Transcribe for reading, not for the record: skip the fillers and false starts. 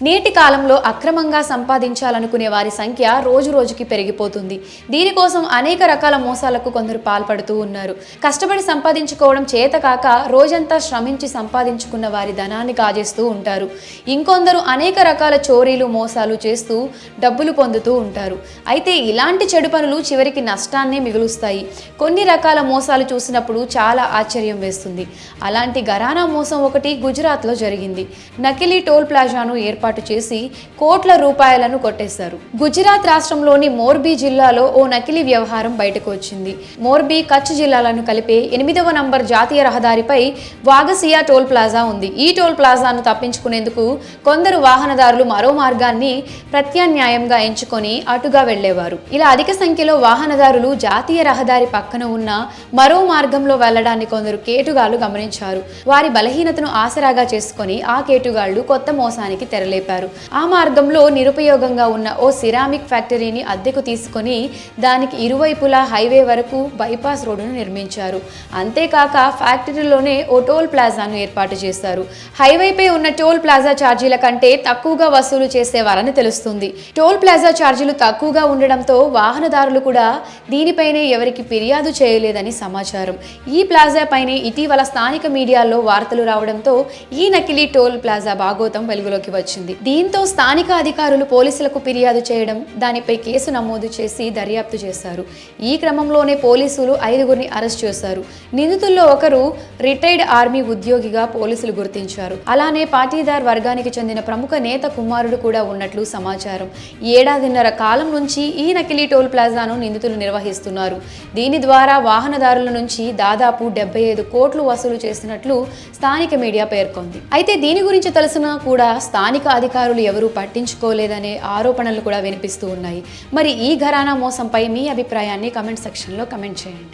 నేటి కాలంలో అక్రమంగా సంపాదించాలనుకునే వారి సంఖ్య రోజు రోజుకి పెరిగిపోతుంది. దీనికోసం అనేక రకాల మోసాలకు కొందరు పాల్పడుతూ ఉన్నారు. కష్టపడి సంపాదించుకోవడం చేతకాక రోజంతా శ్రమించి సంపాదించుకున్న వారి ధనాన్ని కాజేస్తూ ఉంటారు. ఇంకొందరు అనేక రకాల చోరీలు మోసాలు చేస్తూ డబ్బులు పొందుతూ ఉంటారు. అయితే ఇలాంటి చెడు పనులు చివరికి నష్టాన్నే మిగులుస్తాయి. కొన్ని రకాల మోసాలు చూసినప్పుడు చాలా ఆశ్చర్యం వేస్తుంది. అలాంటి ఘరానా మోసం ఒకటి గుజరాత్లో జరిగింది. నకిలీ టోల్ ప్లాజాను ఏర్పాటు చేసి కోట్ల రూపాయలను కొట్టేశారు. గుజరాత్ రాష్ట్రంలోని మోర్బీ జిల్లాలో ఓ నకిలీ వ్యవహారం బయటకు వచ్చింది. మోర్బీ కచ్ జిల్లాలను కలిపే 8వ నంబర్ జాతీయ రహదారిపై వాగసియా టోల్ ప్లాజా ఉంది. ఈ టోల్ ప్లాజాను తప్పించుకునేందుకు కొందరు వాహనదారులు మరో మార్గాన్ని ప్రత్యామ్నాయంగా ఎంచుకొని అటుగా వెళ్లేవారు. ఇలా అధిక సంఖ్యలో వాహనదారులు జాతీయ రహదారి పక్కన ఉన్న మరో మార్గంలో వెళ్లడాన్ని కొందరు కేటుగాళ్లు గమనించారు. వారి బలహీనతను ఆసరాగా చేసుకొని ఆ కేటుగాళ్లు కొత్త మోసానికి తెరలేపారు. ఆ మార్గంలో నిరుపయోగంగా ఉన్న ఓ సిరామిక్ ఫ్యాక్టరీని అద్దెకు తీసుకొని దానికి ఇరువైపులా హైవే వరకు బైపాస్ రోడ్డును నిర్మించారు. అంతేకాక ఫ్యాక్టరీలోనే ఓ టోల్ ప్లాజాను ఏర్పాటు చేశారు. హైవేపై ఉన్న టోల్ ప్లాజా ఛార్జీల కంటే తక్కువగా వసూలు చేసేవారని తెలుస్తుంది. టోల్ ప్లాజా ఛార్జీలు తక్కువగా ఉండడంతో వాహనదారులు కూడా దీనిపైనే ఎవరికి ఫిర్యాదు చేయలేదని సమాచారం. ఈ ప్లాజా పైనే ఇటీవల స్థానిక మీడియాలో వార్తలు రావడంతో ఈ నకిలీ టోల్ ప్లాజా భాగోతం వెలుగులోకి వచ్చింది. దీంతో స్థానిక అధికారులు పోలీసులకు ఫిర్యాదు చేయడం, దానిపై కేసు నమోదు చేసి దర్యాప్తు చేశారు. ఈ క్రమంలోనే పోలీసులు 5గురిని అరెస్ట్ చేశారు. నిందితుల్లో ఒకరు రిటైర్డ్ ఆర్మీ ఉద్యోగిగా పోలీసులు గుర్తించారు. అలానే పాటీదార్ వర్గానికి చెందిన ప్రముఖ నేత కుమారుడు కూడా ఉన్నట్లు సమాచారం. ఏడాదిన్నర కాలం నుంచి ఈ నకిలీ టోల్ ప్లాజాను నిందితులు నిర్వహిస్తున్నారు. దీని ద్వారా వాహనదారుల నుంచి దాదాపు 75 కోట్లు వసూలు చేసినట్లు స్థానిక మీడియా పేర్కొంది. అయితే దీని గురించి తెలిసినా కూడా స్థానిక అధికారులు ఎవరూ పట్టించుకోలేదనే ఆరోపణలు కూడా వినిపిస్తూ ఉన్నాయి. మరి ఈ ఘరానా మోసంపై మీ అభిప్రాయాన్ని కమెంట్ సెక్షన్లో కమెంట్ చేయండి.